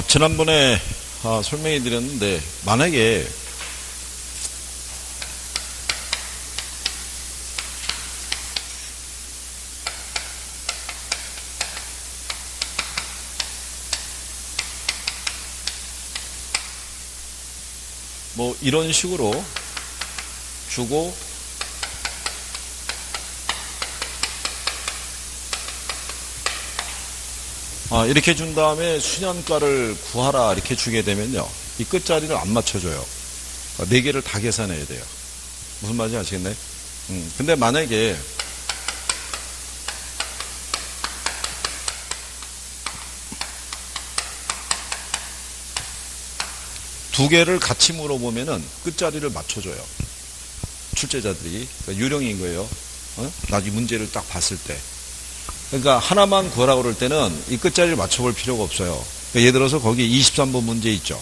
지난번에 설명해 드렸는데, 만약에 뭐 이런 식으로 주고 이렇게 준 다음에 수년가를 구하라 이렇게 주게 되면요, 이 끝자리를 안 맞춰줘요. 4개를 다 계산해야 돼요. 무슨 말인지 아시겠네? 근데 만약에 두 개를 같이 물어보면은 끝자리를 맞춰줘요. 출제자들이. 그러니까 유령인 거예요. 나중에 문제를 딱 봤을 때. 그러니까 하나만 구하라고 그럴 때는 이 끝자리를 맞춰볼 필요가 없어요. 그러니까 예를 들어서 거기 23번 문제 있죠.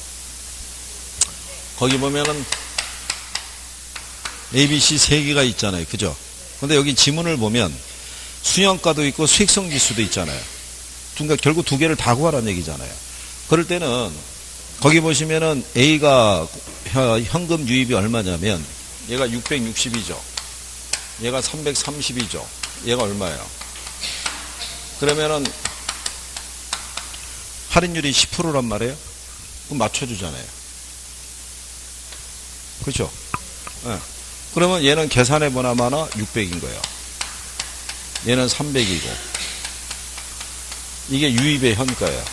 거기 보면은 A, B, C 3개가 있잖아요. 그죠? 근데 여기 지문을 보면 수형가도 있고 수익성 지수도 있잖아요. 그러니까 결국 2개를 다 구하라는 얘기잖아요. 그럴 때는 거기 보시면은 A가 현금 유입이 얼마냐면 얘가 660이죠. 얘가 330이죠. 얘가 얼마예요? 그러면은 할인율이 10%란 말이에요. 그럼 맞춰주잖아요. 그렇죠? 네. 그러면 얘는 계산해보나 마나 600인 거예요. 얘는 300이고 이게 유입의 현가예요.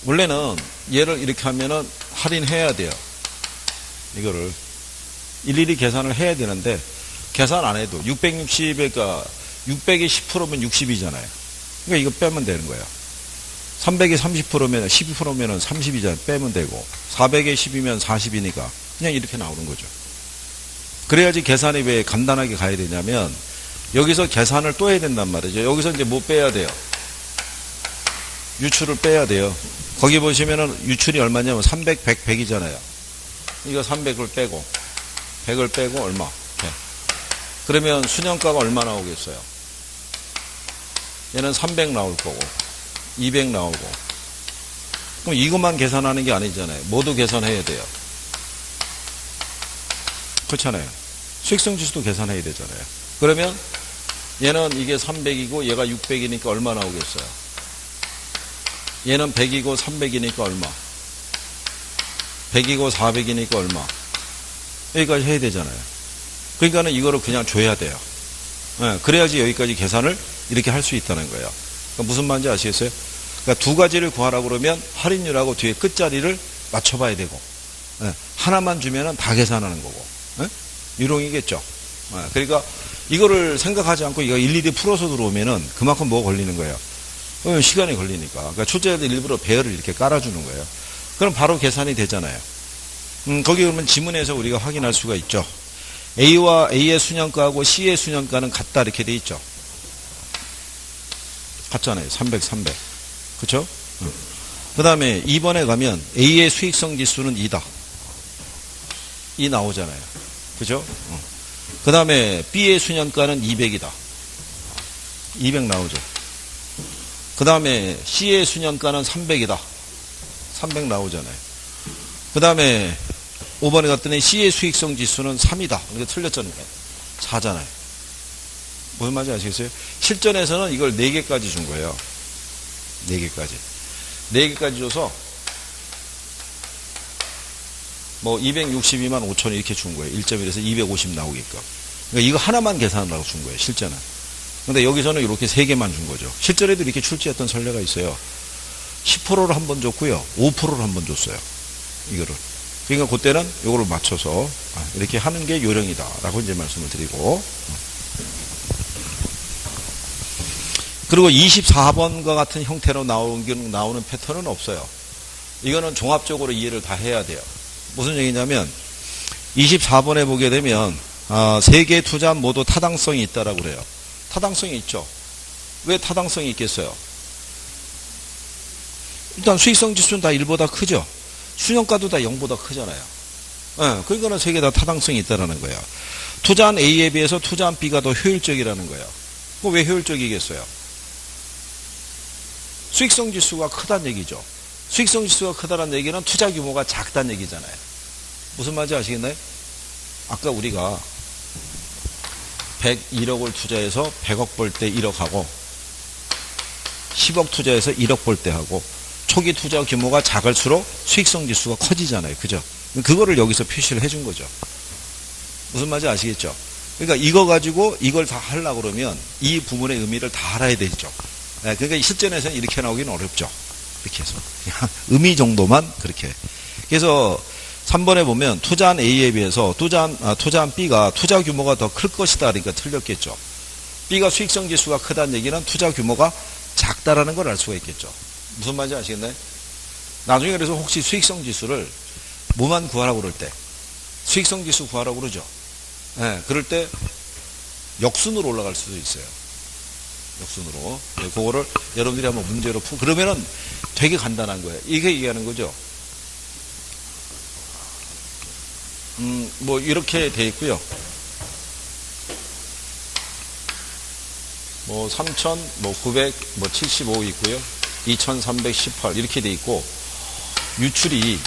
원래는 얘를 이렇게 하면은 할인해야 돼요. 이거를 일일이 계산을 해야 되는데 계산 안 해도 660에가 600이 10%면 60이잖아요. 그러니까 이거 빼면 되는 거예요. 300이 30%면 12%면 30이잖아요. 빼면 되고 400에 10이면 40이니까 그냥 이렇게 나오는 거죠. 그래야지 계산이 왜 간단하게 가야 되냐면 여기서 계산을 또 해야 된단 말이죠. 여기서 이제 뭐 빼야 돼요? 유출을 빼야 돼요. 거기 보시면은 유출이 얼마냐면 300, 100, 100이잖아요. 이거 300을 빼고 100을 빼고 얼마? 100. 그러면 수년가가 얼마 나오겠어요? 얘는 300 나올 거고 200 나오고. 그럼 이것만 계산하는 게 아니잖아요. 모두 계산해야 돼요. 그렇잖아요. 수익성 지수도 계산해야 되잖아요. 그러면 얘는 이게 300이고 얘가 600이니까 얼마 나오겠어요? 얘는 100이고 300이니까 얼마? 100이고 400이니까 얼마? 여기까지 해야 되잖아요. 그러니까는 이거를 그냥 줘야 돼요. 네, 그래야지 여기까지 계산을 이렇게 할 수 있다는 거예요. 그러니까 무슨 말인지 아시겠어요? 그러니까 두 가지를 구하라고 그러면 할인율하고 뒤에 끝자리를 맞춰봐야 되고, 네, 하나만 주면은 다 계산하는 거고, 네? 유령이겠죠. 네, 그러니까 이거를 생각하지 않고 이거 일일이 풀어서 들어오면은 그만큼 뭐 걸리는 거예요? 시간이 걸리니까. 그러니까 출제자들 일부러 배열을 이렇게 깔아주는 거예요. 그럼 바로 계산이 되잖아요. 거기 그러면 지문에서 우리가 확인할 수가 있죠. A와 A의 수년가하고 C의 수년가는 같다 이렇게 돼 있죠. 같잖아요. 300, 300. 그렇죠? 그 다음에 2번에 가면 A의 수익성 지수는 2다. 2 나오잖아요. 그죠? 그 다음에 B의 수년가는 200이다. 200 나오죠. 그 다음에 C의 수년가는 300이다. 300 나오잖아요. 그 다음에 5번에 갔더니 C의 수익성 지수는 3이다. 이거 틀렸잖아요. 4잖아요. 무슨 말인지 아시겠어요? 실전에서는 이걸 4개까지 준 거예요. 4개까지. 4개까지 줘서 뭐 262만 5천 이렇게 준 거예요. 1.1에서 250 나오게끔. 그러니까 이거 하나만 계산하라고 준 거예요. 실전은. 근데 여기서는 이렇게 3개만 준 거죠. 실전에도 이렇게 출제했던 선례가 있어요. 10%를 한 번 줬고요. 5%를 한 번 줬어요. 이거를. 그러니까 그때는 이거를 맞춰서 이렇게 하는 게 요령이다. 라고 이제 말씀을 드리고. 그리고 24번과 같은 형태로 나오는 패턴은 없어요. 이거는 종합적으로 이해를 다 해야 돼요. 무슨 얘기냐면 24번에 보게 되면 3개 투자 모두 타당성이 있다라고 그래요. 타당성이 있죠. 왜 타당성이 있겠어요? 일단 수익성 지수는 다 1보다 크죠. 수년가도 다 0보다 크잖아요. 네, 그러니까는 3개 다 타당성이 있다라는 거예요. 투자한 A에 비해서 투자한 B가 더 효율적이라는 거예요. 왜 효율적이겠어요? 수익성 지수가 크다는 얘기죠. 수익성 지수가 크다는 얘기는 투자 규모가 작다는 얘기잖아요. 무슨 말인지 아시겠나요? 아까 우리가 101억을 투자해서 100억 벌 때 1억 하고 10억 투자해서 1억 벌 때 하고 초기 투자 규모가 작을수록 수익성 지수가 커지잖아요. 그죠? 그거를 여기서 표시를 해준 거죠. 무슨 말인지 아시겠죠? 그러니까 이거 가지고 이걸 다 하려고 그러면 이 부분의 의미를 다 알아야 되죠. 그러니까 실전에서는 이렇게 나오기는 어렵죠. 이렇게 해서. 그냥 의미 정도만 그렇게. 그래서 3번에 보면 투자한 A에 비해서 투자한 B가 투자 규모가 더 클 것이다. 그러니까 틀렸겠죠. B가 수익성 지수가 크다는 얘기는 투자 규모가 작다라는 걸 알 수가 있겠죠. 무슨 말인지 아시겠나요? 나중에 그래서 혹시 수익성 지수를 뭐만 구하라고 그럴 때 수익성 지수 구하라고 그러죠. 그럴 때 역순으로 올라갈 수도 있어요. 역순으로. 그거를 여러분들이 한번 문제로 그러면은 되게 간단한 거예요. 이게 얘기하는 거죠. 뭐 이렇게 돼 있고요. 뭐 3,975 있고요. 2,318 이렇게 돼 있고 유출이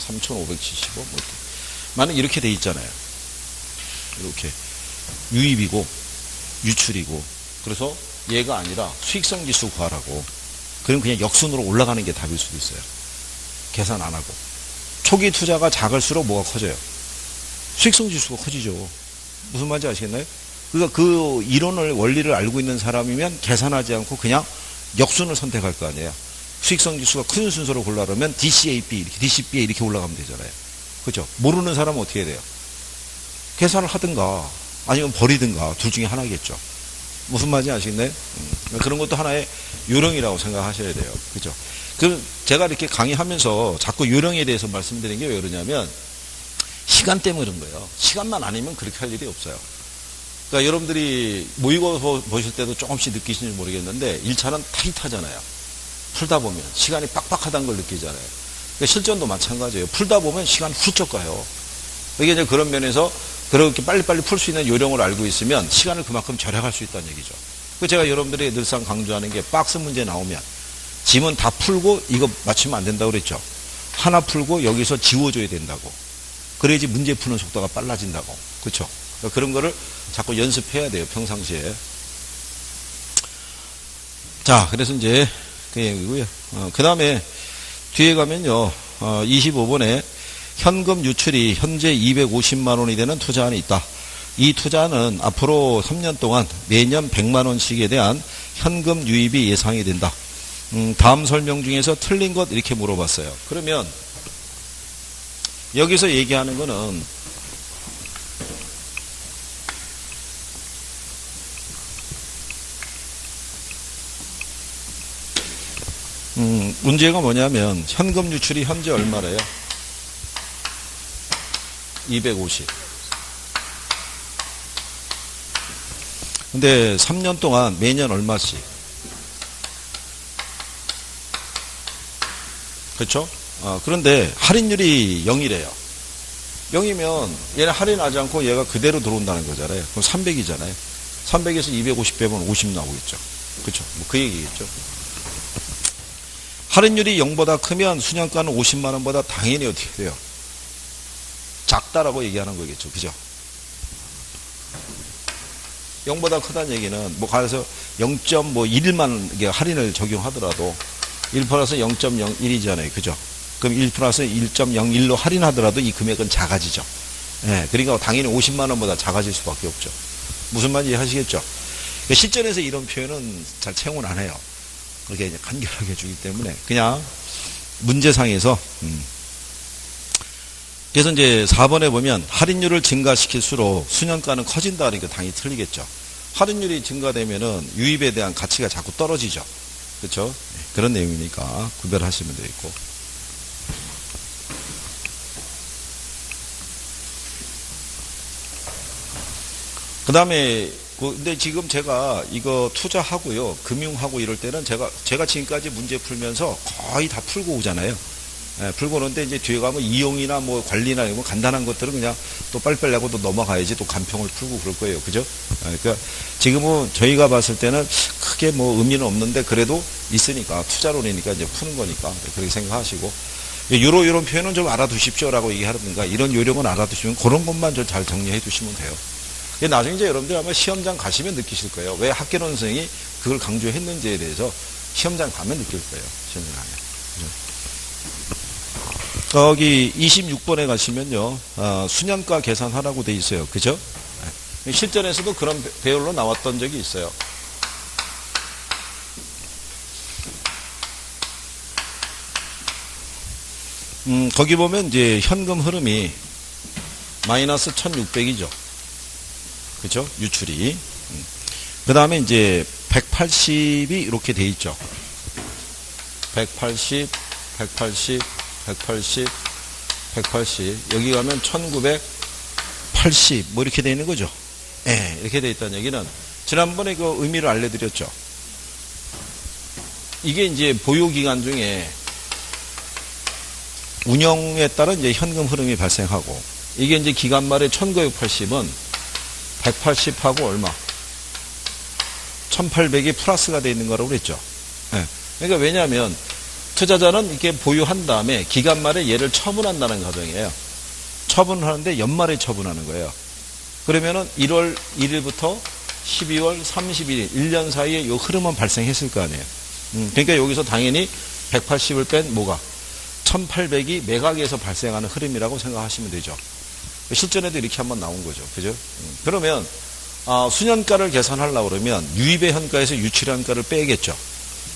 3,575 뭐 만약 이렇게 돼 있잖아요. 이렇게 유입이고 유출이고 그래서 얘가 아니라 수익성 지수 구하라고. 그럼 그냥 역순으로 올라가는 게 답일 수도 있어요. 계산 안 하고. 초기 투자가 작을수록 뭐가 커져요? 수익성 지수가 커지죠. 무슨 말인지 아시겠나요? 그러니까 그 이론을 원리를 알고 있는 사람이면 계산하지 않고 그냥 역순을 선택할 거 아니에요. 수익성 지수가 큰 순서로 골라라면 DCAB, 이렇게 DCB에 이렇게 올라가면 되잖아요. 그렇죠? 모르는 사람은 어떻게 해야 돼요? 계산을 하든가 아니면 버리든가 둘 중에 하나겠죠. 무슨 말인지 아시겠나요? 그런 것도 하나의 요령이라고 생각하셔야 돼요. 그죠? 그 제가 이렇게 강의하면서 자꾸 요령에 대해서 말씀드리는 게 왜 그러냐면 시간 때문에 그런 거예요. 시간만 아니면 그렇게 할 일이 없어요. 그러니까 여러분들이 모의고사 보실 때도 조금씩 느끼시는지 모르겠는데 1차는 타이트하잖아요. 풀다 보면 시간이 빡빡하다는 걸 느끼잖아요. 그러니까 실전도 마찬가지예요. 풀다 보면 시간 훌쩍 가요. 이게 이제 그런 면에서 그렇게 빨리빨리 풀 수 있는 요령을 알고 있으면 시간을 그만큼 절약할 수 있다는 얘기죠. 그 제가 여러분들이 늘상 강조하는 게 박스 문제 나오면 지문 다 풀고 이거 맞추면 안 된다고 그랬죠. 하나 풀고 여기서 지워줘야 된다고. 그래야지 문제 푸는 속도가 빨라진다고. 그렇죠? 그러니까 그런 거를 자꾸 연습해야 돼요. 평상시에. 자, 그래서 이제 그 얘기고요. 그 다음에 뒤에 가면요. 25번에 현금 유출이 현재 250만 원이 되는 투자안이 있다. 이 투자는 앞으로 3년 동안 매년 100만 원씩에 대한 현금 유입이 예상이 된다. 다음 설명 중에서 틀린 것 이렇게 물어봤어요. 그러면 여기서 얘기하는 거는 문제가 뭐냐면 현금 유출이 현재 얼마래요? 250. 근데 3년 동안 매년 얼마씩? 그렇죠? 그런데 할인율이 0이래요. 0이면 얘는 할인하지 않고 얘가 그대로 들어온다는 거잖아요. 그럼 300이잖아요. 300에서 250 빼면 50 나오겠죠. 그렇죠? 뭐 그 얘기겠죠. 할인율이 0보다 크면 수년가는 50만 원보다 당연히 어떻게 돼요? 작다라고 얘기하는 거겠죠. 그죠? 0보다 크다는 얘기는 뭐 가서 0.1만 할인을 적용하더라도 1 플러스 0.01이잖아요. 그죠? 그럼 1 플러스 1.01로 할인하더라도 이 금액은 작아지죠. 예, 그러니까 당연히 50만 원보다 작아질 수밖에 없죠. 무슨 말인지 하시겠죠? 실전에서 이런 표현은 잘 채용을 안 해요. 그렇게 이제 간결하게 주기 때문에 그냥 문제상에서 그래서 이제 4번에 보면 할인율을 증가시킬수록 수년가는 커진다 그러니까 당연히 틀리겠죠. 할인율이 증가되면은 유입에 대한 가치가 자꾸 떨어지죠. 그렇죠? 그런 내용이니까 구별하시면 되겠고. 그 다음에 근데 지금 제가 이거 투자하고요, 금융하고 이럴 때는 제가 지금까지 문제 풀면서 거의 다 풀고 오잖아요. 예, 풀고 오는데 이제 뒤에 가면 이용이나 뭐 관리나 뭐 간단한 것들은 그냥 또 빨리빨리 하고 또 넘어가야지 또 간평을 풀고 그럴 거예요. 그죠? 그러니까 지금은 저희가 봤을 때는 크게 뭐 의미는 없는데 그래도 있으니까 투자론이니까 이제 푸는 거니까 그렇게 생각하시고 요런 표현은 좀 알아두십시오라고 얘기하든가 이런 요령은 알아두시면 그런 것만 좀 잘 정리해 두시면 돼요. 나중에 이제 여러분들 아마 시험장 가시면 느끼실 거예요. 왜 학계론 선생이 그걸 강조했는지에 대해서 시험장 가면 느낄 거예요. 시험장 가면. 거기 26번에 가시면요, 수년가 계산하라고 돼 있어요. 그죠? 실전에서도 그런 배열로 나왔던 적이 있어요. 거기 보면 이제 현금 흐름이 마이너스 1600이죠. 그죠? 유출이. 그 다음에 이제 180이 이렇게 돼 있죠. 180, 180, 180, 180. 여기 가면 1980, 뭐 이렇게 돼 있는 거죠. 예, 이렇게 돼 있다는 얘기는 지난번에 그 의미를 알려드렸죠. 이게 이제 보유기간 중에 운영에 따라 이제 현금 흐름이 발생하고, 이게 이제 기간 말에 1980은 180하고 얼마? 1800이 플러스가 돼 있는 거라고 그랬죠. 예. 그러니까 왜냐하면 투자자는 이렇게 보유한 다음에 기간 말에 얘를 처분한다는 과정이에요. 처분을 하는데 연말에 처분하는 거예요. 그러면은 1월 1일부터 12월 31일, 1년 사이에 이 흐름은 발생했을 거 아니에요. 그러니까 여기서 당연히 180을 뺀 뭐가? 1800이 매각에서 발생하는 흐름이라고 생각하시면 되죠. 실전에도 이렇게 한번 나온 거죠. 그죠? 그러면, 수년가를 계산하려고 그러면 유입의 현가에서 유출의 현가를 빼겠죠.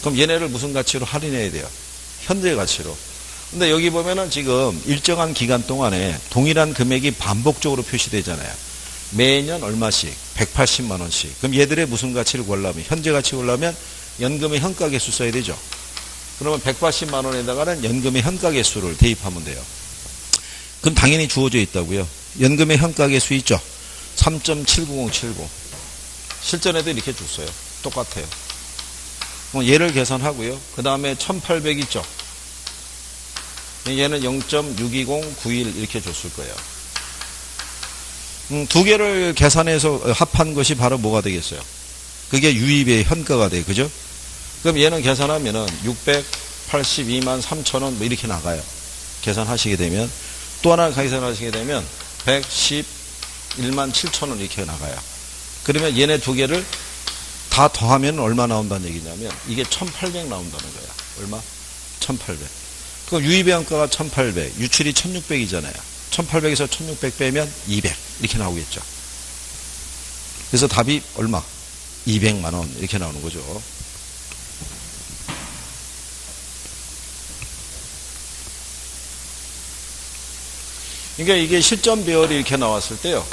그럼 얘네를 무슨 가치로 할인해야 돼요? 현재 가치로. 근데 여기 보면은 지금 일정한 기간 동안에 동일한 금액이 반복적으로 표시되잖아요. 매년 얼마씩? 180만원씩. 그럼 얘들의 무슨 가치를 구하려면, 현재 가치 구하려면 연금의 현가 개수 써야 되죠. 그러면 180만원에다가는 연금의 현가 개수를 대입하면 돼요. 그럼 당연히 주어져 있다고요. 연금의 현가 개수 있죠. 3.79079. 실전에도 이렇게 줬어요. 똑같아요. 얘를 계산하고요. 그 다음에 1800 있죠. 얘는 0.62091 이렇게 줬을 거예요. 두 개를 계산해서 합한 것이 바로 뭐가 되겠어요? 그게 유입의 현가가 돼요. 그죠? 그럼 얘는 계산하면은 682만 3천원 뭐 이렇게 나가요. 계산하시게 되면. 또 하나 계산하시게 되면 111만 7천원 이렇게 나가요. 그러면 얘네 두 개를 다 더하면 얼마 나온다는 얘기냐면 이게 1800 나온다는 거야. 얼마? 1800. 그럼 유입의 현가가 1800, 유출이 1600이잖아요. 1800에서 1600 빼면 200 이렇게 나오겠죠. 그래서 답이 얼마? 200만원 이렇게 나오는 거죠. 그러니까 이게 실전 배열이 이렇게 나왔을 때요.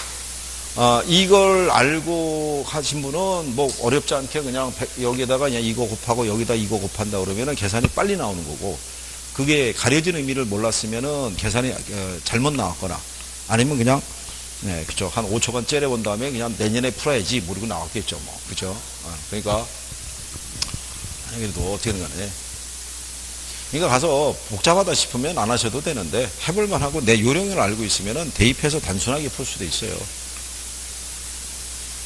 이걸 알고 하신 분은 뭐 어렵지 않게 그냥 여기에다가 그냥 이거 곱하고 여기다 이거 곱한다 그러면은 계산이 빨리 나오는 거고, 그게 가려진 의미를 몰랐으면은 계산이 잘못 나왔거나 아니면 그냥 네, 그죠. 한 5초간 째려본 다음에 그냥 내년에 풀어야지 모르고 나왔겠죠. 뭐. 그죠. 그러니까 그래도 어떻게 되는 거네. 그러니까 가서 복잡하다 싶으면 안 하셔도 되는데 해볼만 하고 내 요령을 알고 있으면 대입해서 단순하게 풀 수도 있어요.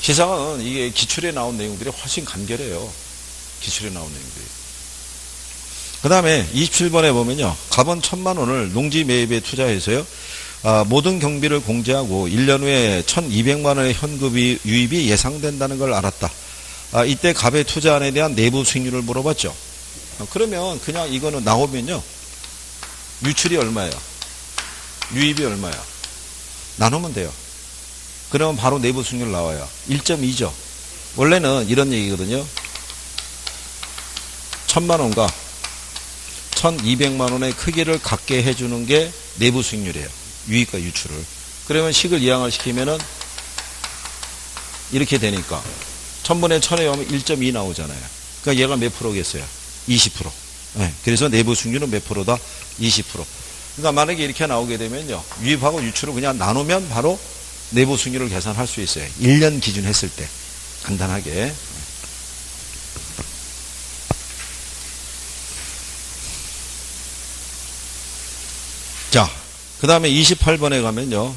시상은 이게 기출에 나온 내용들이 훨씬 간결해요. 기출에 나온 내용들이. 그 다음에 27번에 보면요. 갑원 1000만 원을 농지 매입에 투자해서요. 모든 경비를 공제하고 1년 후에 1200만 원의 현금 유입이 예상된다는 걸 알았다. 이때 갑의 투자안에 대한 내부 수익률을 물어봤죠. 그러면 그냥 이거는 나오면요. 유출이 얼마예요? 유입이 얼마야? 나누면 돼요. 그러면 바로 내부 수익률 나와요. 1.2죠. 원래는 이런 얘기거든요. 1000만 원과 1200만 원의 크기를 갖게 해주는 게 내부 수익률이에요. 유입과 유출을. 그러면 식을 이항을 시키면은 이렇게 되니까 1000분의 1000에 오면 1.2 나오잖아요. 그러니까 얘가 몇 프로겠어요? 20%. 네, 그래서 내부 수익률은 몇 프로다? 20%. 그러니까 만약에 이렇게 나오게 되면요. 유입하고 유출을 그냥 나누면 바로 내부 수익률을 계산할 수 있어요. 1년 기준 했을 때. 간단하게. 그 다음에 28번에 가면요.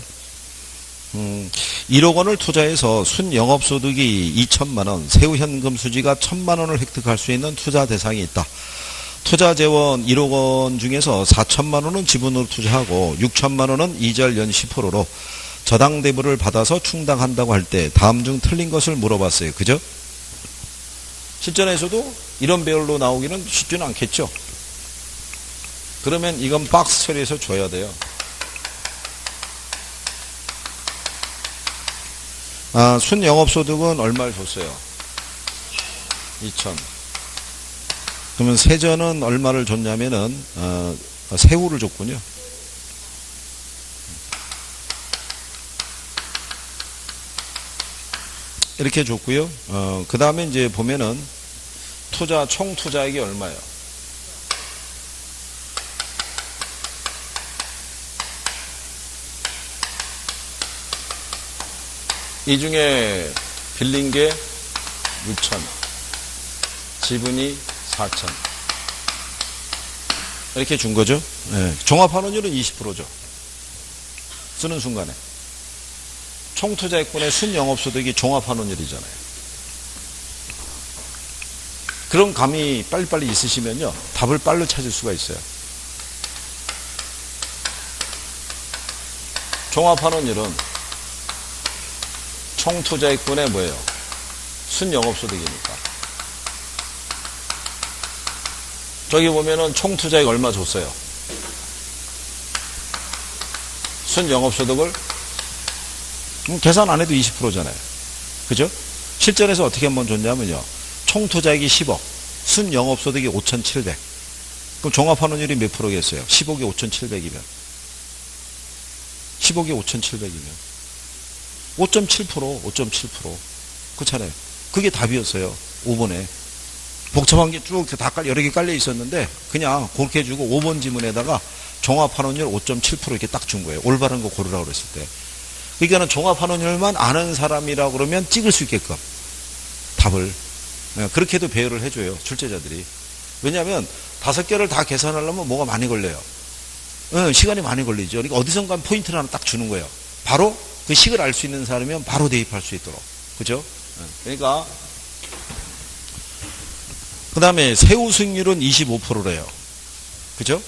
1억 원을 투자해서 순영업소득이 2천만 원, 세후현금 수지가 1천만 원을 획득할 수 있는 투자 대상이 있다. 투자 재원 1억 원 중에서 4천만 원은 지분으로 투자하고 6천만 원은 이자를 연 10%로 저당 대부를 받아서 충당한다고 할 때 다음 중 틀린 것을 물어봤어요. 그죠? 실전에서도 이런 배열로 나오기는 쉽지는 않겠죠. 그러면 이건 박스 처리해서 줘야 돼요. 순영업소득은 얼마를 줬어요? 2천. 그러면 세전은 얼마를 줬냐면은 세후를 줬군요. 이렇게 줬고요. 그 다음에 이제 보면은 총 투자액이 얼마예요? 이 중에 빌린 게 6천, 지분이 4천. 이렇게 준 거죠. 네. 종합환원율은 20%죠. 쓰는 순간에. 총투자액분의 순영업소득이 종합환원율이잖아요. 그런 감이 빨리빨리 있으시면요. 답을 빨리 찾을 수가 있어요. 종합환원율은 총투자액분의 뭐예요? 순영업소득이니까. 저기 보면은 총투자액 얼마 줬어요? 순영업소득을 계산 안 해도 20%잖아요. 그죠? 실전에서 어떻게 한번 줬냐면요. 총투자액이 10억, 순영업소득이 5,700. 그럼 종합환원율이 몇 프로겠어요? 10억이 5,700이면. 10억이 5,700이면. 5.7%, 5.7%. 그렇잖아요. 그게 답이었어요. 5번에. 복잡한 게 쭉 다 여러 개 깔려 있었는데, 그냥 그렇게 해주고 5번 지문에다가 종합환원율 5.7% 이렇게 딱 준 거예요. 올바른 거 고르라고 그랬을 때. 그러니까는 종합환원율만 아는 사람이라고 그러면 찍을 수 있게끔 답을. 그렇게도 배열을 해줘요. 출제자들이. 왜냐하면 5개를 다 계산하려면 뭐가 많이 걸려요. 시간이 많이 걸리죠. 그러니까 어디선가 포인트를 하나 딱 주는 거예요. 바로 그 식을 알 수 있는 사람이면 바로 대입할 수 있도록. 그죠? 그러니까 그 다음에 세후 수익률은 25%래요. 그죠?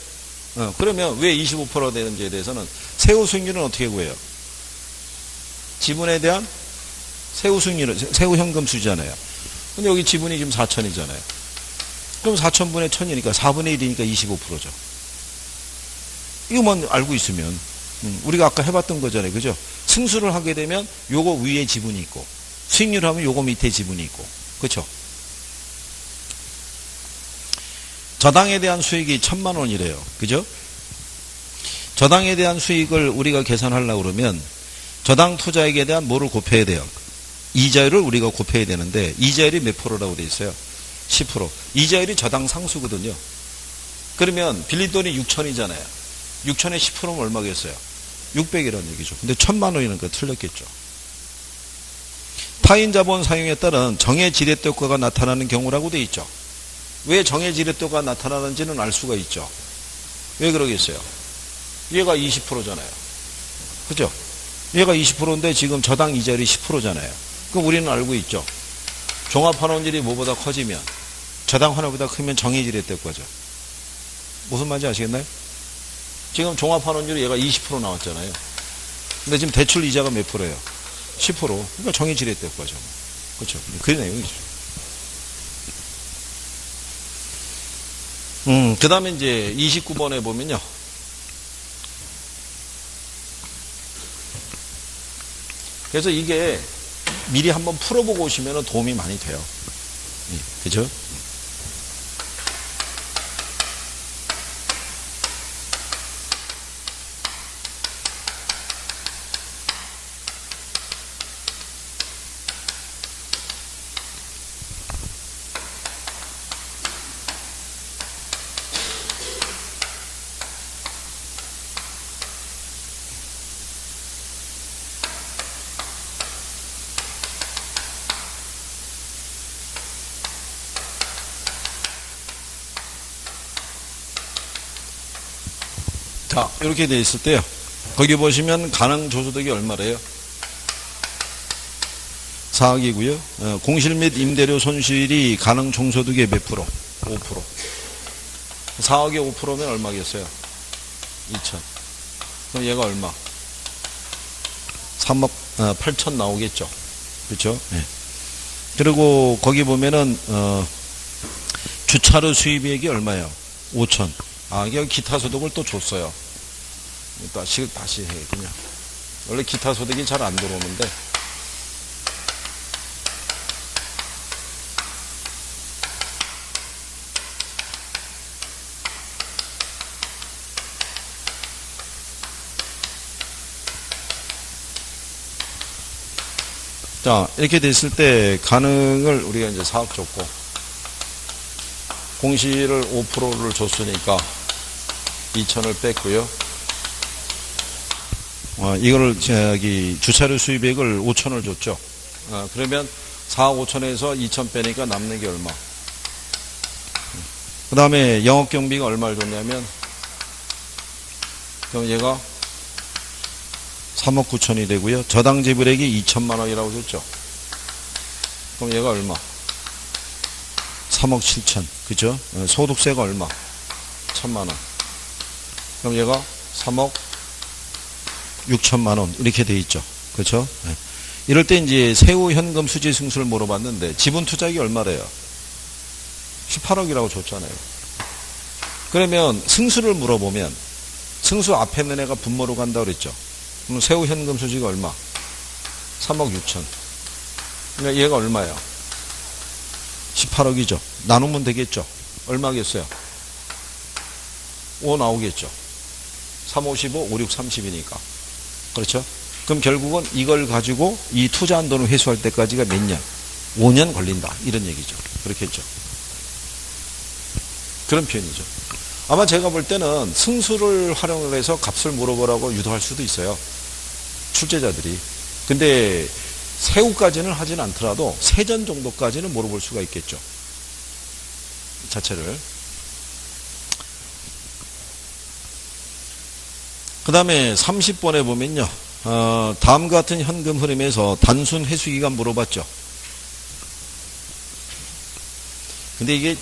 그러면 왜 25%가 되는지에 대해서는 세후 수익률은 어떻게 구해요? 지분에 대한 세후 수익률은 세후 현금 수잖아요. 근데 여기 지분이 지금 4천이잖아요. 그럼 4천분의 1000이니까 4분의 1이니까 25%죠. 이거만 알고 있으면 우리가 아까 해봤던 거잖아요. 그죠? 승수를 하게 되면 요거 위에 지분이 있고 수익률 하면 요거 밑에 지분이 있고 그렇죠? 저당에 대한 수익이 1,000만 원이래요. 그죠? 저당에 대한 수익을 우리가 계산하려고 그러면 저당 투자액에 대한 뭐를 곱해야 돼요? 이자율을 우리가 곱해야 되는데 이자율이 몇 프로라고 돼 있어요? 10%. 이자율이 저당 상수거든요. 그러면 빌린 돈이 6천이잖아요. 6천에 10%면 얼마겠어요? 600이라는 얘기죠. 근데 1,000만 원이니까 틀렸겠죠. 타인 자본 사용에 따른 정해지렛대효과가 나타나는 경우라고 돼 있죠. 왜 정해지렛대효과가 나타나는지는 알 수가 있죠. 왜 그러겠어요? 얘가 20%잖아요. 그죠? 얘가 20%인데 지금 저당 이자율이 10%잖아요. 그럼 우리는 알고 있죠. 종합환원율이 뭐보다 커지면 저당 환원보다 크면 정해지렛대효과죠. 무슨 말인지 아시겠나요? 지금 종합환원율이 얘가 20% 나왔잖아요. 근데 지금 대출 이자가 몇 프로예요? 10%. 그러니까 정해지렛대효과죠. 그렇죠. 그 내용이죠. 그 다음에 이제 29번에 보면요. 그래서 이게 미리 한번 풀어보고 오시면 도움이 많이 돼요. 그죠? 자, 이렇게 되어 있을 때요. 거기 보시면 가능 조소득이 얼마래요? 4억이고요. 공실 및 임대료 손실이 가능 종소득의 몇 프로? 5%. 4억에 5%면 얼마겠어요? 2천. 그럼 얘가 얼마? 3억 8천 나오겠죠. 그렇죠? 네. 그리고 거기 보면은 주차료 수입액이 얼마예요? 5천. 이게 기타 소득을 또 줬어요. 다시 해 그냥. 원래 기타 소득이 잘 안 들어오는데. 자, 이렇게 됐을 때 가능을 우리가 이제 4억 줬고 공시를 5%를 줬으니까 2천을 뺐고요. 이거를 주차료 수입액을 5천을 줬죠. 그러면 4억 5천에서 2천 빼니까 남는 게 얼마? 그 다음에 영업경비가 얼마를 줬냐면 그럼 얘가 3억 9천이 되고요. 저당 지불액이 2천만 원이라고 줬죠. 그럼 얘가 얼마? 3억 7천. 그죠? 소득세가 얼마? 1천만 원. 그럼 얘가 3억 6천만 원. 이렇게 돼 있죠. 그렇죠? 네. 이럴 때 이제 세후 현금 수지 승수를 물어봤는데 지분 투자액이 얼마래요? 18억이라고 줬잖아요. 그러면 승수를 물어보면 승수 앞에 있는 애가 분모로 간다고 그랬죠. 그럼 세후 현금 수지가 얼마? 3억 6천. 그러니까 얘가 얼마예요? 18억이죠. 나누면 되겠죠. 얼마겠어요? 5 나오겠죠. 3, 55, 5, 6, 30이니까. 그렇죠? 그럼 결국은 이걸 가지고 이 투자한 돈을 회수할 때까지가 몇 년? 5년 걸린다. 이런 얘기죠. 그렇겠죠. 그런 표현이죠. 아마 제가 볼 때는 승수를 활용을 해서 값을 물어보라고 유도할 수도 있어요. 출제자들이. 근데 세후까지는 하진 않더라도 세전 정도까지는 물어볼 수가 있겠죠. 자체를. 그 다음에 30번에 보면요. 다음과 같은 현금 흐름에서 단순 회수기간 물어봤죠. 근데 이게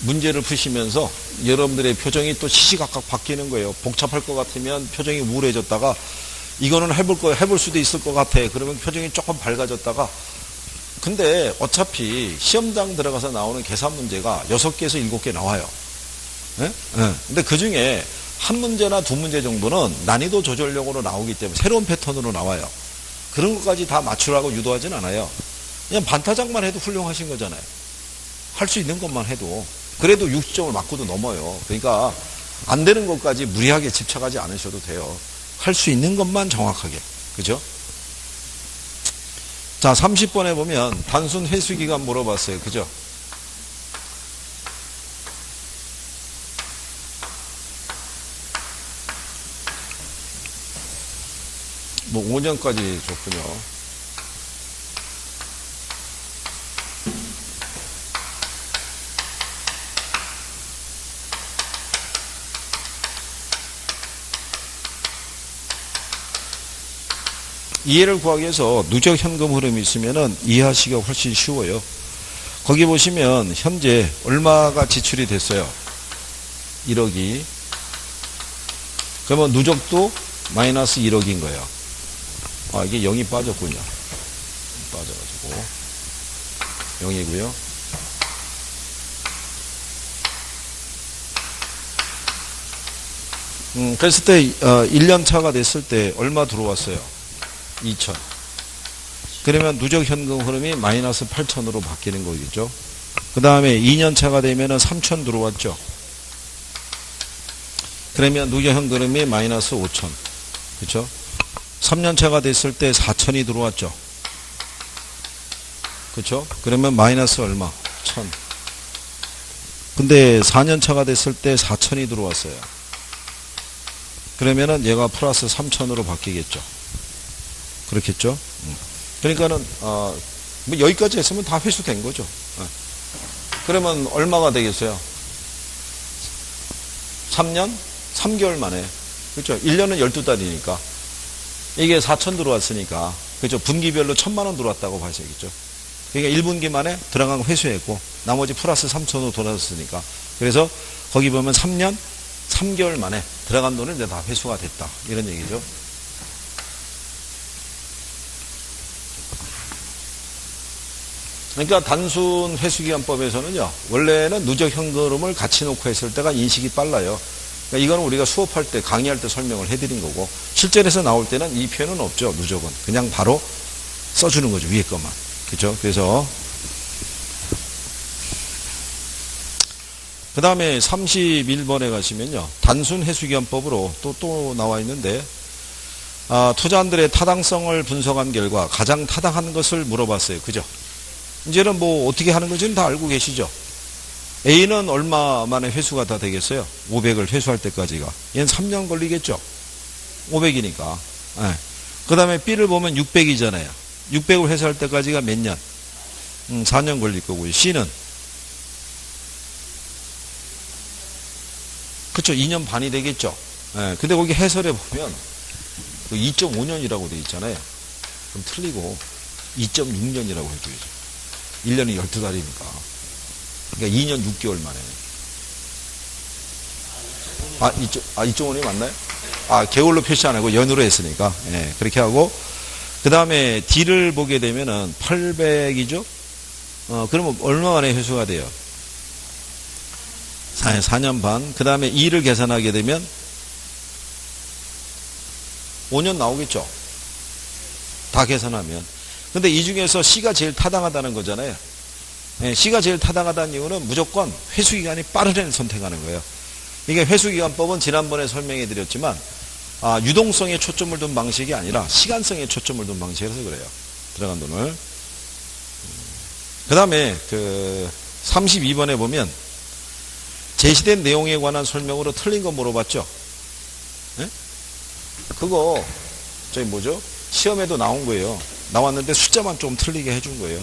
문제를 푸시면서 여러분들의 표정이 또 시시각각 바뀌는 거예요. 복잡할 것 같으면 표정이 우울해졌다가 이거는 해볼 수도 있을 것 같아. 그러면 표정이 조금 밝아졌다가 근데 어차피 시험장 들어가서 나오는 계산 문제가 6개에서 7개 나와요. 네? 네. 근데 그 중에 한 문제나 두 문제 정도는 난이도 조절용으로 나오기 때문에 새로운 패턴으로 나와요. 그런 것까지 다 맞추라고 유도하진 않아요. 그냥 반타작만 해도 훌륭하신 거잖아요. 할 수 있는 것만 해도. 그래도 60점을 맞고도 넘어요. 그러니까 안 되는 것까지 무리하게 집착하지 않으셔도 돼요. 할 수 있는 것만 정확하게. 그죠? 자, 30번에 보면 단순 회수기간 물어봤어요. 그죠? 뭐 5년까지 줬군요. 이해를 구하기 위해서 누적 현금 흐름이 있으면은 이해하시기가 훨씬 쉬워요. 거기 보시면 현재 얼마가 지출이 됐어요? 1억이. 그러면 누적도 마이너스 1억인 거예요. 이게 0이 빠졌군요. 빠져가지고 0이고요. 그랬을 때 1년 차가 됐을 때 얼마 들어왔어요? 2천. 그러면 누적 현금 흐름이 마이너스 8천으로 바뀌는 거겠죠. 그 다음에 2년 차가 되면은 3천 들어왔죠. 그러면 누적 현금 흐름이 마이너스 5천. 그렇죠? 3년 차가 됐을 때 4천이 들어왔죠. 그렇죠? 그러면 마이너스 얼마? 1천. 근데 4년 차가 됐을 때 4천이 들어왔어요. 그러면은 얘가 플러스 3천으로 바뀌겠죠. 그렇겠죠? 그러니까는, 뭐 여기까지 했으면 다 회수된 거죠. 그러면 얼마가 되겠어요? 3년? 3개월 만에. 그렇죠? 1년은 12달이니까. 이게 4천 들어왔으니까. 그렇죠? 분기별로 1,000만 원 들어왔다고 봐야겠죠. 그러니까 1분기 만에 들어간 거 회수했고, 나머지 플러스 3천으로 돌아섰으니까. 그래서 거기 보면 3년, 3개월 만에 들어간 돈은 이제 다 회수가 됐다. 이런 얘기죠. 그러니까 단순 회수기간법에서는요, 원래는 누적 현금을 같이 놓고 했을 때가 인식이 빨라요. 그러니까 이거는 우리가 수업할 때, 강의할 때 설명을 해드린 거고, 실전에서 나올 때는 이 표현은 없죠, 누적은. 그냥 바로 써주는 거죠, 위에 것만. 그죠? 그래서, 그 다음에 31번에 가시면요, 단순 회수기간법으로 또 나와 있는데, 투자한들의 타당성을 분석한 결과 가장 타당한 것을 물어봤어요. 그죠? 이제는 뭐 어떻게 하는 건지는 다 알고 계시죠? A는 얼마 만에 회수가 다 되겠어요? 500을 회수할 때까지가. 얘는 3년 걸리겠죠? 500이니까. 네. 그 다음에 B를 보면 600이잖아요. 600을 회수할 때까지가 몇 년? 4년 걸릴 거고요. C는? 그쵸? 2년 반이 되겠죠? 네. 근데 거기 해설에 보면 2.5년이라고 되어 있잖아요. 그럼 틀리고 2.6년이라고 해줘야죠. 1년이 12달이니까. 그러니까 2년 6개월 만에. 2.5년이 맞나요? 개월로 표시 안 하고 연으로 했으니까. 예, 그렇게 하고. 그 다음에 D를 보게 되면은 800이죠? 그러면 얼마 만에 회수가 돼요? 4년 반. 그 다음에 E를 계산하게 되면 5년 나오겠죠? 다 계산하면. 근데 이 중에서 C가 제일 타당하다는 거잖아요. 네, C가 제일 타당하다는 이유는 무조건 회수기간이 빠른 애를 선택하는 거예요. 이게 회수기간법은 지난번에 설명해 드렸지만, 유동성에 초점을 둔 방식이 아니라 시간성에 초점을 둔 방식이라서 그래요. 들어간 돈을. 그 다음에 32번에 보면 제시된 내용에 관한 설명으로 틀린 거 물어봤죠? 네? 그거 시험에도 나온 거예요. 나왔는데 숫자만 좀 틀리게 해준 거예요.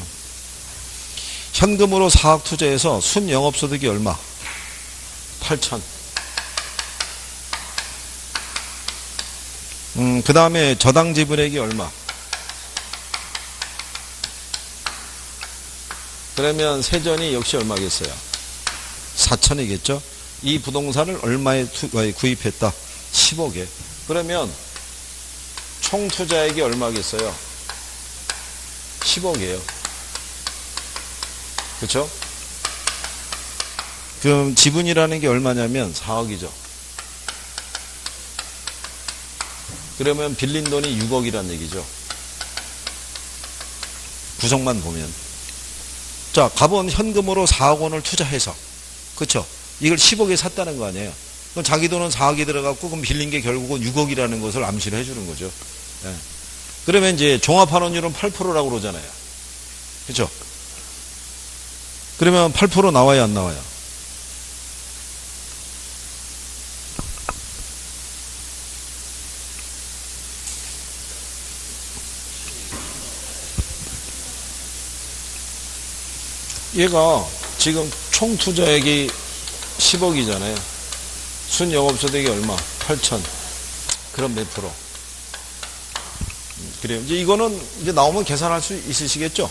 현금으로 4억 투자해서 순 영업소득이 얼마? 8천. 그 다음에 저당 지불액이 얼마? 그러면 세전이 역시 얼마겠어요? 4천이겠죠? 이 부동산을 얼마에 구입했다? 10억에. 그러면 총 투자액이 얼마겠어요? 10억이에요. 그렇죠? 그럼 지분이라는 게 얼마냐면 4억이죠. 그러면 빌린 돈이 6억이란 얘기죠. 구성만 보면. 자, 갑은 현금으로 4억 원을 투자해서, 그렇죠? 이걸 10억에 샀다는 거 아니에요? 그럼 자기 돈은 4억이 들어갔고, 그럼 빌린 게 결국은 6억이라는 것을 암시를 해주는 거죠. 네. 그러면 이제 종합환원율은 8%라고 그러잖아요. 그렇죠? 그러면 8% 나와요, 안 나와요? 얘가 지금 총 투자액이 10억이잖아요. 순 영업소득이 얼마? 8천. 그럼 몇 프로? 그래요. 이제 이거는 이제 나오면 계산할 수 있으시겠죠?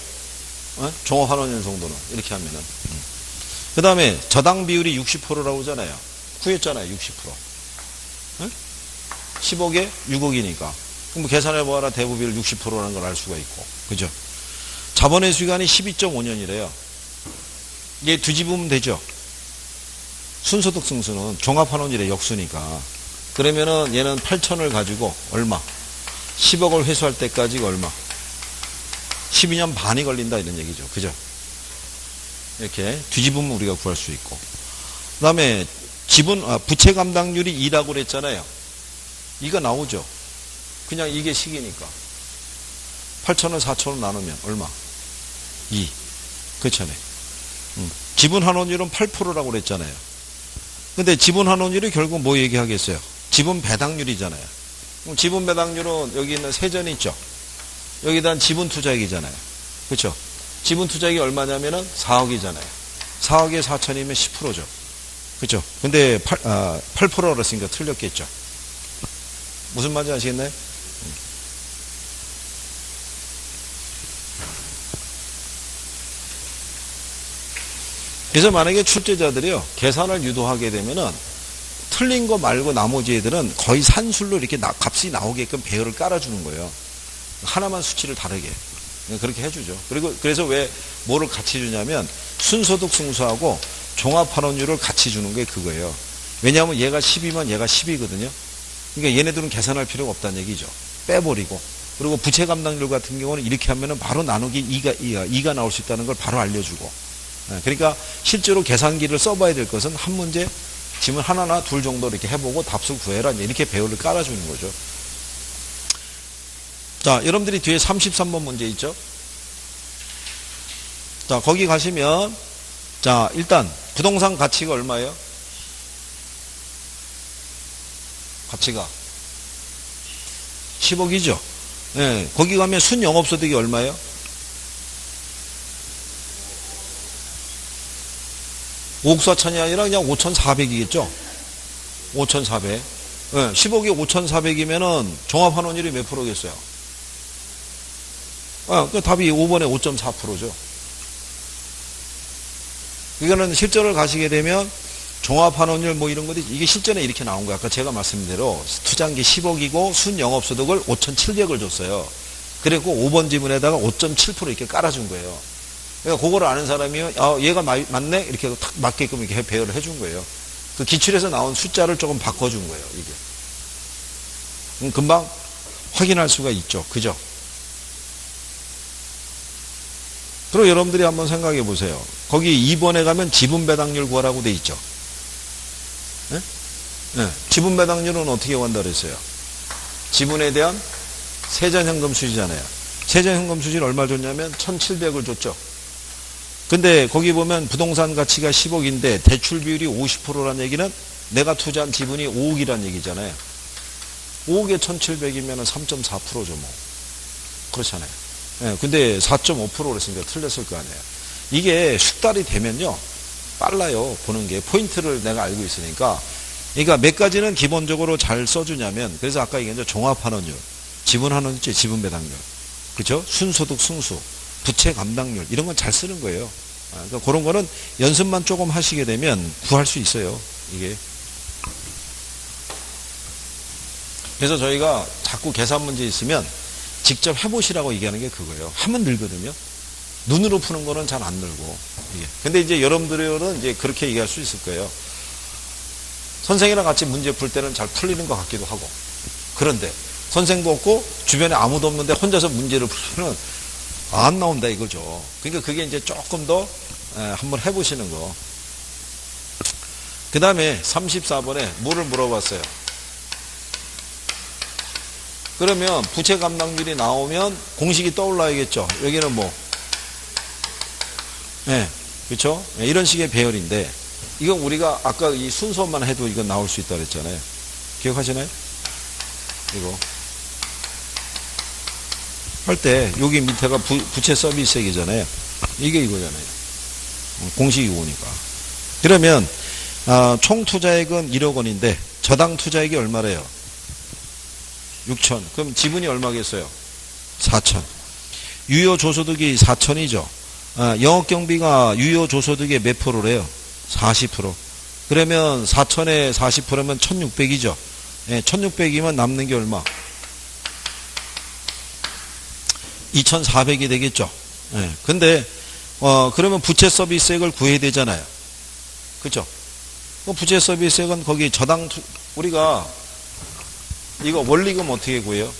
종합환원율 정도는. 이렇게 하면은. 그 다음에 저당 비율이 60%라고 하잖아요. 구했잖아요. 60%. 10억에 6억이니까. 그럼 계산해봐라. 대부비율 60%라는 걸 알 수가 있고. 그죠? 자본의 수기간이 12.5년이래요. 얘 뒤집으면 되죠? 순소득 승수는 종합환원율의 역수니까. 그러면은 얘는 8천을 가지고 얼마? 10억을 회수할 때까지가 얼마? 12년 반이 걸린다 이런 얘기죠. 그죠? 이렇게 뒤집으면 우리가 구할 수 있고. 그 다음에 부채 감당률이 2라고 그랬잖아요. 이거 나오죠. 그냥 이게 식이니까. 8천을 4천으로 나누면 얼마? 2. 그렇잖아요. 지분 환원율은 8%라고 그랬잖아요. 근데 지분 환원율이 결국 뭐 얘기하겠어요? 지분 배당률이잖아요. 그럼 지분 배당률은 여기 있는 세전이 있죠. 여기다 지분 투자액이잖아요. 그렇죠? 지분 투자액이 얼마냐면은 4억이잖아요. 4억에 4천이면 10%죠. 그죠? 근데 8%라 했으니까 틀렸겠죠. 무슨 말인지 아시겠나요? 그래서 만약에 출제자들이요, 계산을 유도하게 되면은 틀린 거 말고 나머지 애들은 거의 산술로 이렇게 값이 나오게끔 배열을 깔아주는 거예요. 하나만 수치를 다르게. 그렇게 해주죠. 그래서 왜 뭐를 같이 주냐면 순소득 승수하고 종합환원율을 같이 주는 게 그거예요. 왜냐하면 얘가 10이면 얘가 10이거든요. 그러니까 얘네들은 계산할 필요가 없다는 얘기죠. 빼버리고. 그리고 부채 감당률 같은 경우는 이렇게 하면은 바로 나누기 2가 나올 수 있다는 걸 바로 알려주고. 그러니까 실제로 계산기를 써봐야 될 것은 한 문제, 지문 하나나 둘 정도 이렇게 해보고 답수 구해라. 이렇게 배열을 깔아주는 거죠. 자, 여러분들이 뒤에 33번 문제 있죠? 자, 거기 가시면, 자, 일단, 부동산 가치가 얼마예요? 가치가 10억이죠? 예, 거기 가면 순영업소득이 얼마예요? 5억 4천이 아니라 그냥 5,400이겠죠? 5,400. 예, 10억이 5,400이면은 종합환원율이 몇 프로겠어요? 그 답이 5번에 5.4%죠. 이거는 실전을 가시게 되면 종합환원율 뭐 이런 것들이 이게 실전에 이렇게 나온 거예요. 아까 제가 말씀드린 대로 투자한 게 10억이고 순영업소득을 5,700을 줬어요. 그리고 5번 지문에다가 5.7% 이렇게 깔아준 거예요. 그러니까 그거를 아는 사람이면 얘가 맞네? 이렇게 탁 맞게끔 이렇게 배열을 해준 거예요. 그 기출에서 나온 숫자를 조금 바꿔준 거예요. 이게. 금방 확인할 수가 있죠. 그죠? 그리고 여러분들이 한번 생각해 보세요. 거기 2번에 가면 지분배당률 구하라고 돼 있죠. 네? 네. 지분배당률은 어떻게 구한다 그랬어요? 지분에 대한 세전현금 수지잖아요. 세전현금 수지를 얼마 줬냐면 1,700을 줬죠. 근데 거기 보면 부동산 가치가 10억인데 대출 비율이 50%라는 얘기는 내가 투자한 지분이 5억이라는 얘기잖아요. 5억에 1,700이면 3.4%죠, 뭐. 그렇잖아요. 예, 근데 4.5% 그랬으니까 틀렸을 거 아니에요. 이게 숙달이 되면요, 빨라요, 보는 게. 포인트를 내가 알고 있으니까. 그러니까 몇 가지는 기본적으로 잘 써주냐면, 그래서 아까 얘기한 종합환원율, 지분환원율, 지분배당률, 그죠? 순소득 승수, 부채 감당률, 이런 건 잘 쓰는 거예요. 그러니까 그런 거는 연습만 조금 하시게 되면 구할 수 있어요, 이게. 그래서 저희가 자꾸 계산 문제 있으면 직접 해보시라고 얘기하는 게 그거예요. 하면 늘거든요. 눈으로 푸는 거는 잘 안 늘고. 이게. 근데 이제 여러분들은 이제 그렇게 얘기할 수 있을 거예요. 선생이랑 같이 문제 풀 때는 잘 풀리는 것 같기도 하고. 그런데 선생도 없고 주변에 아무도 없는데 혼자서 문제를 풀면 안 나온다 이거죠. 그러니까 그게 이제 조금 더 한번 해보시는 거. 그 다음에 34번에 뭐를 물어봤어요? 그러면 부채 감당률이 나오면 공식이 떠올라야겠죠. 여기는 뭐, 네, 그렇죠? 네, 이런 식의 배열인데 이건 우리가 아까 이 순서만 해도 이건 나올 수 있다 그랬잖아요. 기억하시나요? 이거 할 때 여기 밑에가 부채 서비스액이잖아요. 이게 이거잖아요. 공식이 오니까. 그러면 총 투자액은 1억 원인데 저당 투자액이 얼마래요? 6천. 그럼 지분이 얼마겠어요? 4천. 유효조소득이 4천이죠. 영업경비가 유효조소득의 몇 프로래요? 40%. 그러면 4천에 40%면 1600이죠. 예, 1600이면 남는 게 얼마? 2400이 되겠죠. 예, 근데 그러면 부채 서비스액을 구해야 되잖아요. 그죠? 부채 서비스액은 거기 저당 우리가 이거 원리금 어떻게 구해요?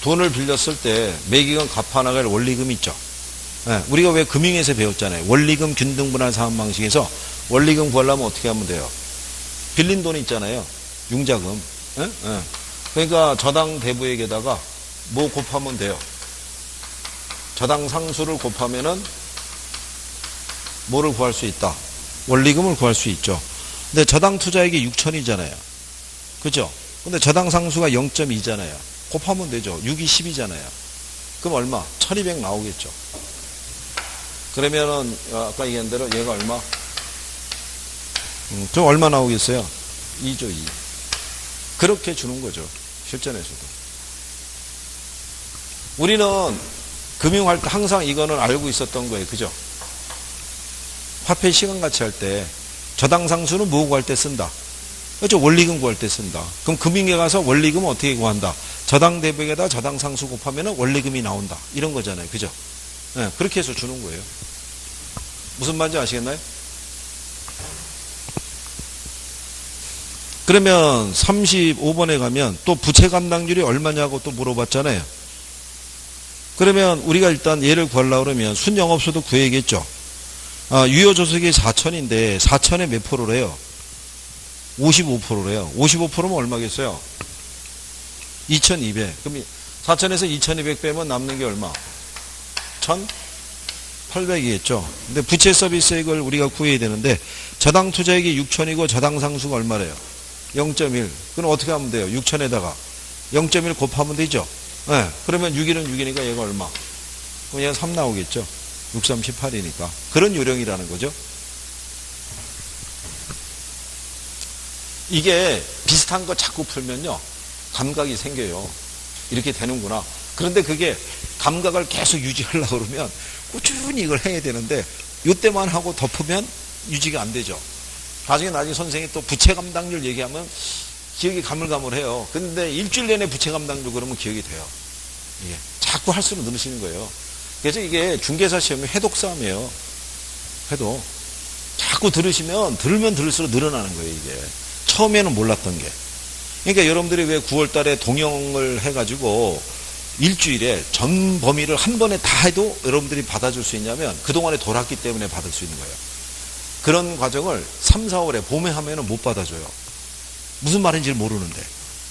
돈을 빌렸을 때 매기금 갚아나갈 원리금 있죠. 네, 우리가 왜 금융에서 배웠잖아요. 원리금 균등분할 사업 방식에서 원리금 구하려면 어떻게 하면 돼요? 빌린 돈 있잖아요. 융자금. 네? 네. 그러니까 저당 대부액에다가 뭐 곱하면 돼요? 저당 상수를 곱하면은 뭐를 구할 수 있다? 원리금을 구할 수 있죠. 근데 저당 투자액이 6천이잖아요. 그죠? 근데 저당 상수가 0.2잖아요. 곱하면 되죠. 6이 10이잖아요. 그럼 얼마? 1200 나오겠죠. 그러면은 아까 얘기한 대로 얘가 얼마? 좀 얼마 나오겠어요? 2조 2. 그렇게 주는 거죠. 실전에서도. 우리는 금융할 때 항상 이거는 알고 있었던 거예요. 그죠? 화폐 시간가치 할 때 저당상수는 뭐 구할 때 쓴다? 그렇죠? 원리금 구할 때 쓴다. 그럼 금융에 가서 원리금 어떻게 구한다? 저당대백에다 저당상수 곱하면 원리금이 나온다. 이런 거잖아요. 그죠? 네, 그렇게 해서 주는 거예요. 무슨 말인지 아시겠나요? 그러면 35번에 가면 또 부채 감당률이 얼마냐고 또 물어봤잖아요. 그러면 우리가 일단 얘를 구하려고 그러면 순영업소득 구해야겠죠. 유효조석이 4천인데 4천에 몇 프로래요? 55%래요. 55%면 얼마겠어요? 2,200. 그럼 4천에서 2,200 빼면 남는 게 얼마? 1,800이겠죠. 근데 부채 서비스액을 우리가 구해야 되는데 저당 투자액이 6천이고 저당 상수가 얼마래요? 0.1. 그럼 어떻게 하면 돼요? 6천에다가 0.1 곱하면 되죠. 네. 그러면 6일은 6이니까 얘가 얼마? 그럼 얘가 3 나오겠죠. 6, 3, 18이니까. 그런 요령이라는 거죠. 이게 비슷한 거 자꾸 풀면요. 감각이 생겨요. 이렇게 되는구나. 그런데 그게 감각을 계속 유지하려고 그러면 꾸준히 이걸 해야 되는데 이때만 하고 덮으면 유지가 안 되죠. 나중에 선생이 또 부채 감당률 얘기하면 기억이 가물가물해요. 근데 일주일 내내 부채 감당률 그러면 기억이 돼요. 이게 자꾸 할수록 늘으시는 거예요. 그래서 이게 중개사 시험이 회독 싸움이에요. 회독. 자꾸 들으면 들을수록 늘어나는 거예요, 이게. 처음에는 몰랐던 게. 그러니까 여러분들이 왜 9월 달에 동영을 해가지고 일주일에 전 범위를 한 번에 다 해도 여러분들이 받아줄 수 있냐면 그동안에 돌았기 때문에 받을 수 있는 거예요. 그런 과정을 3, 4월에 봄에 하면은 못 받아줘요. 무슨 말인지 모르는데.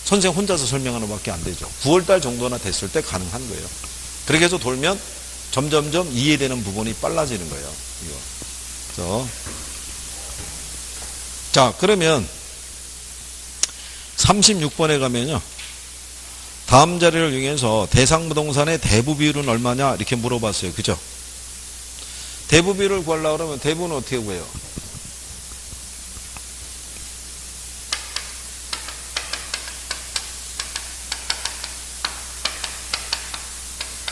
선생 혼자서 설명하는 밖에 안 되죠. 9월 달 정도나 됐을 때 가능한 거예요. 그렇게 해서 돌면 점점점 이해되는 부분이 빨라지는 거예요. 이거. 자, 그러면 36번에 가면요. 다음 자리를 이용해서 대상부동산의 대부 비율은 얼마냐 이렇게 물어봤어요. 그죠? 대부 비율을 구하려고 그러면 대부는 어떻게 구해요?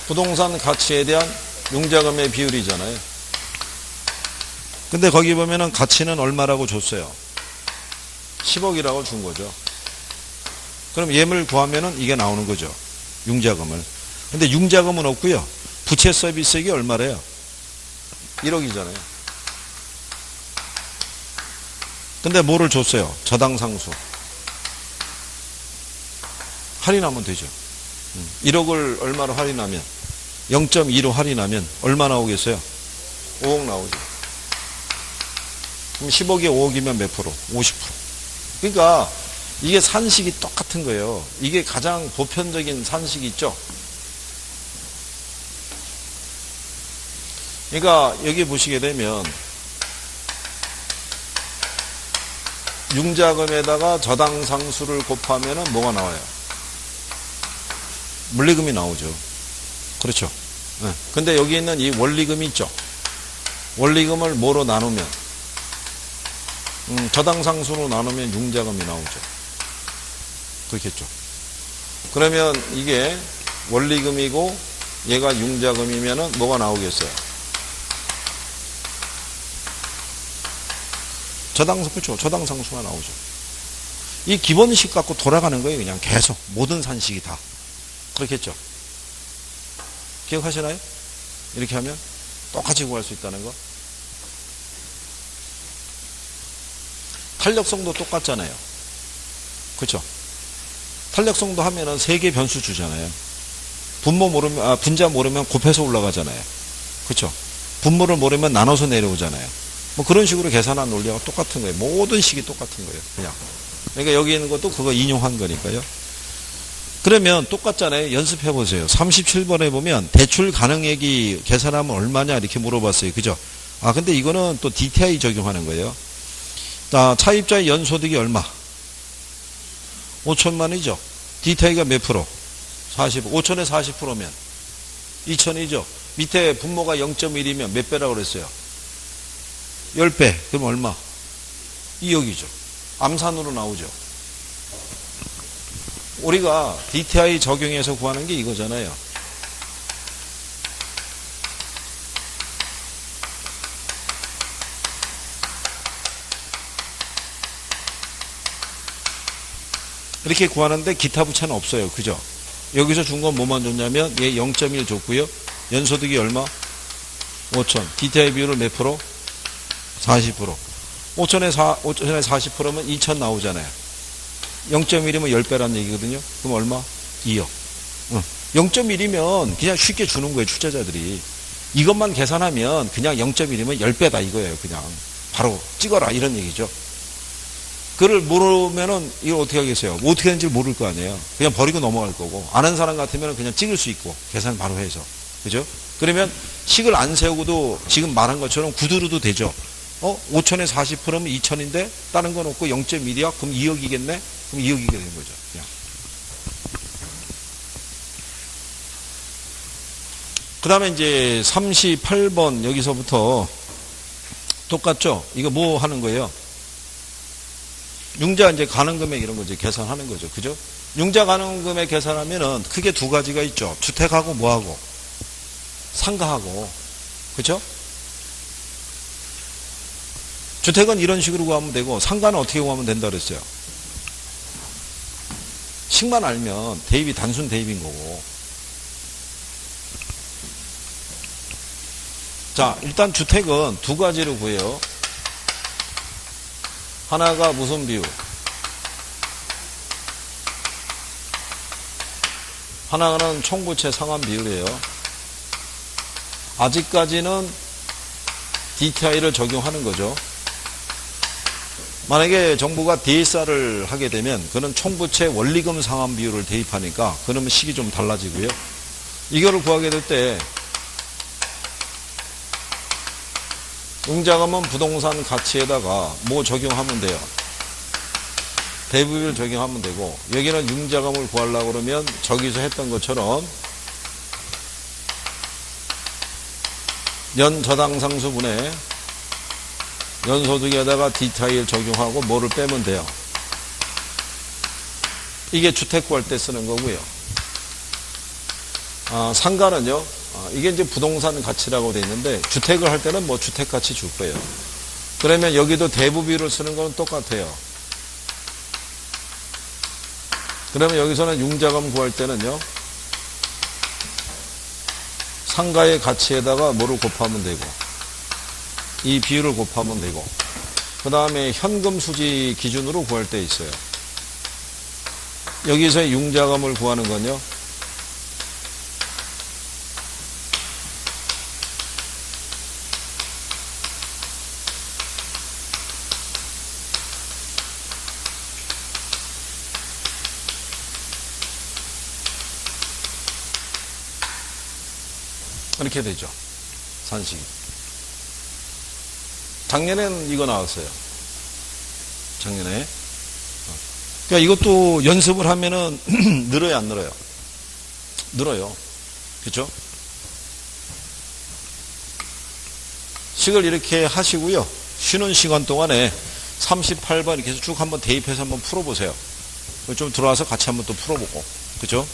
부동산 가치에 대한 융자금의 비율이잖아요. 근데 거기 보면은 가치는 얼마라고 줬어요? 10억이라고 준 거죠. 그럼 예물 구하면은 이게 나오는 거죠. 융자금을. 근데 융자금은 없고요. 부채 서비스액이 얼마래요? 1억이잖아요. 근데 뭐를 줬어요? 저당상수. 할인하면 되죠. 1억을 얼마로 할인하면? 0.2로 할인하면 얼마 나오겠어요? 5억 나오죠. 그럼 10억에 5억이면 몇 프로? 50%. 그러니까 이게 산식이 똑같은 거예요. 이게 가장 보편적인 산식이 있죠. 그러니까 여기 보시게 되면 융자금에다가 저당상수를 곱하면 뭐가 나와요? 물리금이 나오죠. 그렇죠. 네. 근데 여기 있는 이 원리금이 있죠. 원리금을 뭐로 나누면 저당상수로 나누면 융자금이 나오죠. 그렇겠죠. 그러면 이게 원리금이고 얘가 융자금이면은 뭐가 나오겠어요? 그렇죠. 저당상수가 나오죠. 이 기본식 갖고 돌아가는 거예요. 그냥 계속 모든 산식이 다. 그렇겠죠. 기억하시나요? 이렇게 하면 똑같이 구할 수 있다는 거. 탄력성도 똑같잖아요. 그렇죠. 탄력성도 하면은 3개 변수 주잖아요. 분자 모르면 곱해서 올라가잖아요. 그렇죠. 분모를 모르면 나눠서 내려오잖아요. 뭐 그런 식으로 계산한 논리와 똑같은 거예요. 모든 식이 똑같은 거예요. 그냥. 그러니까 여기 있는 것도 그거 인용한 거니까요. 그러면 똑같잖아요. 연습해 보세요. 37번에 보면 대출 가능액이 계산하면 얼마냐 이렇게 물어봤어요. 그죠? 근데 이거는 또 DTI 적용하는 거예요. 자, 차입자의 연소득이 얼마? 5천만이죠. DTI가 몇 프로? 40. 5천에 40%면 2천이죠. 밑에 분모가 0.1이면 몇 배라고 그랬어요? 10배. 그럼 얼마? 2억이죠. 암산으로 나오죠. 우리가 DTI 적용해서 구하는 게 이거잖아요. 이렇게 구하는데 기타 부채는 없어요. 그죠? 여기서 준 건 뭐만 줬냐면 얘 0.1 줬고요. 연소득이 얼마? 5천. DTI 비율을 몇 프로? 40%. 5천에 40%면 2천 나오잖아요. 0.1이면 10배란 얘기거든요. 그럼 얼마? 2억. 0.1이면 그냥 쉽게 주는 거예요. 출제자들이. 이것만 계산하면 그냥 0.1이면 10배다 이거예요. 그냥 바로 찍어라 이런 얘기죠. 그걸 모르면은 이걸 어떻게 하겠어요? 뭐 어떻게 하는지 모를 거 아니에요. 그냥 버리고 넘어갈 거고 아는 사람 같으면 그냥 찍을 수 있고 계산 바로 해서. 그죠? 그러면 식을 안 세우고도 지금 말한 것처럼 구두로도 되죠. 5천에 40%면 2천인데 다른 건 없고 0.1이야? 그럼 2억이겠네? 그럼 2억이게 되는 거죠. 그냥. 그 다음에 이제 38번 여기서부터 똑같죠? 이거 뭐 하는 거예요? 융자 이제 가능금액 이런 거 이제 계산하는 거죠. 그죠? 융자 가능금액 계산하면은 크게 두 가지가 있죠. 주택하고 뭐하고? 상가하고. 그죠? 주택은 이런 식으로 구하면 되고 상가는 어떻게 구하면 된다 그랬어요? 식만 알면 대입이 단순 대입인 거고. 자, 일단 주택은 두 가지로 구해요. 하나가 무슨 비율? 하나는 총부채 상환 비율이에요. 아직까지는 DTI를 적용하는 거죠. 만약에 정부가 DSR을 하게 되면 그는 총부채 원리금 상환 비율을 대입하니까 그러면 식이 좀 달라지고요. 이거를 구하게 될 때 융자금은 부동산 가치에다가 뭐 적용하면 돼요? 대부비를 적용하면 되고 여기는 융자금을 구하려고 그러면 저기서 했던 것처럼 연저당상수분에 연소득에다가 DTI를 적용하고 뭐를 빼면 돼요? 이게 주택 구할 때 쓰는 거고요. 상가는요. 이게 이제 부동산 가치라고 돼 있는데 주택을 할 때는 뭐 주택 가치 줄 거예요. 그러면 여기도 대부비율을 쓰는 건 똑같아요. 그러면 여기서는 융자금 구할 때는요. 상가의 가치에다가 뭐를 곱하면 되고 이 비율을 곱하면 되고 그 다음에 현금 수지 기준으로 구할 때 있어요. 여기서 융자금을 구하는 건요. 이렇게 되죠. 산식이. 작년에는 이거 나왔어요. 작년에. 그러니까 이것도 연습을 하면은 늘어요, 안 늘어요? 늘어요. 그렇죠? 식을 이렇게 하시고요. 쉬는 시간 동안에 38번 이렇게 해서 쭉 한번 대입해서 한번 풀어보세요. 좀 들어와서 같이 한번 또 풀어보고. 그렇죠?